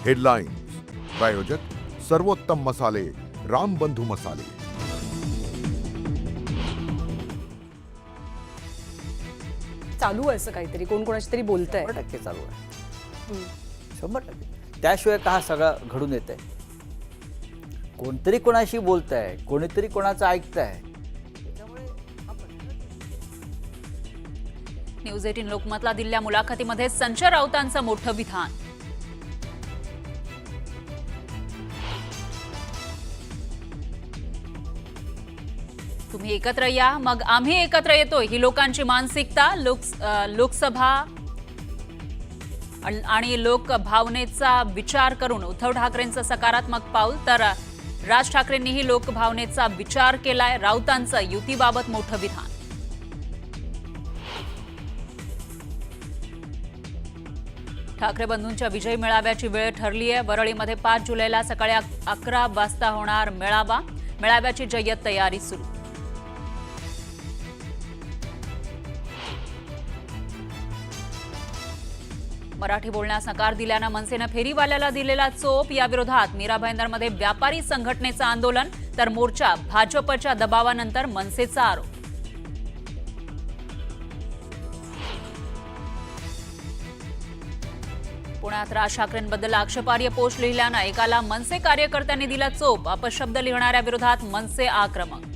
Headlines प्रायोजक सर्वोत्तम मसाले रामबंधू मसाले। चालू आहे असं काहीतरी, कोण कोणाशी तरी बोलतंय। 100% चालू आहे, 100%। त्याशिवाय का हा सगळा घडून येत आहे? कोणतरी कोणाशी बोलतंय, कोणीतरी कोणाचं ऐकतंय। न्यूज 18 लोकमतला दिलेल्या मुलाखतीमध्ये संजय राऊतांचं मोठं विधान। तुम्ही एकत्र या मग आम्ही एकत्र येतोय ही लोकांची मानसिकता। लोकसभा आणि लोकभावनेचा विचार करून उद्धव ठाकरेंचं सकारात्मक पाऊल, तर राज ठाकरेंनीही लोकभावनेचा विचार केलाय। राऊतांचं युतीबाबत मोठं विधान। ठाकरे बंधूंच्या विजय मेळाव्याची वेळ ठरली आहे। वरळीमध्ये 5 जुलैला सकाळी 11 वाजता होणार मेळावा। मेळाव्याची जय्यत तयारी सुरू। मराठी बोलण्यास नकार दिल्यानं मनसेनं फेरीवाल्याला दिलेला चोप। या विरोधात मीरा भाईंदरमध्ये व्यापारी संघटनेचं आंदोलन, तर मोर्चा भाजपच्या दबावानंतर मनसेचा आरोप। पुण्यात राज ठाकरेंबद्दल आक्षेपार्ह पोस्ट लिहिल्यानं एकाला मनसे कार्यकर्त्यांनी दिला चोप। अपशब्द लिहिणाऱ्या विरोधात मनसे आक्रमक।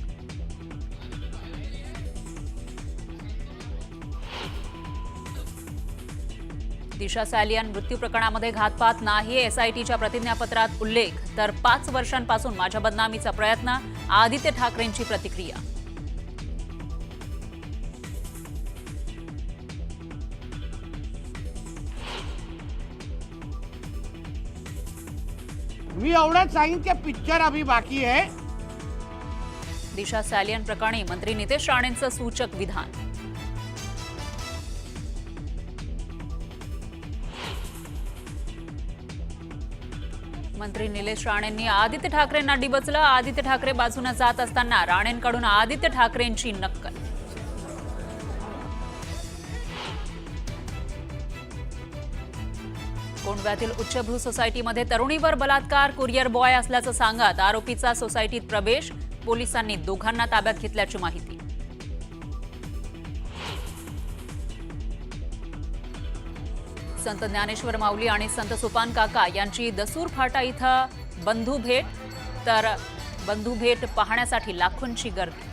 दिशा सालियन मृत्यू प्रकरणामध्ये घातपात नाही, एसआयटीच्या प्रतिज्ञापत्रात उल्लेख, तर 5 वर्षांपासून माझ्या बदनामीचा प्रयत्न। आदित्य ठाकरेंची प्रतिक्रिया। मी एवढंच सांगेन की पिक्चर अभी बाकी है। दिशा सालियन प्रकरणी मंत्री नितेश राणेंचं सूचक विधान। मंत्री निलेश राणेंनी आदित्य ठाकरेंना डिवचलं। आदित्य ठाकरे बाजूने जात असताना राणेंकडून आदित्य ठाकरेंची नक्कल। कोंडव्यातील उच्चभ्रू सोसायटीमध्ये तरुणीवर बलात्कार, कुरिअर बॉय असल्याचं सांगत आरोपीचा सोसायटीत प्रवेश। पोलिसांनी दोघांना ताब्यात घेतल्याची माहिती। संत ज्ञानेश्वर माऊली आणि संत सोपान काका यांची दसूर फाटा इथं बंधू भेट, तर बंधू भेट पाहण्यासाठी लाखोंची गर्दी।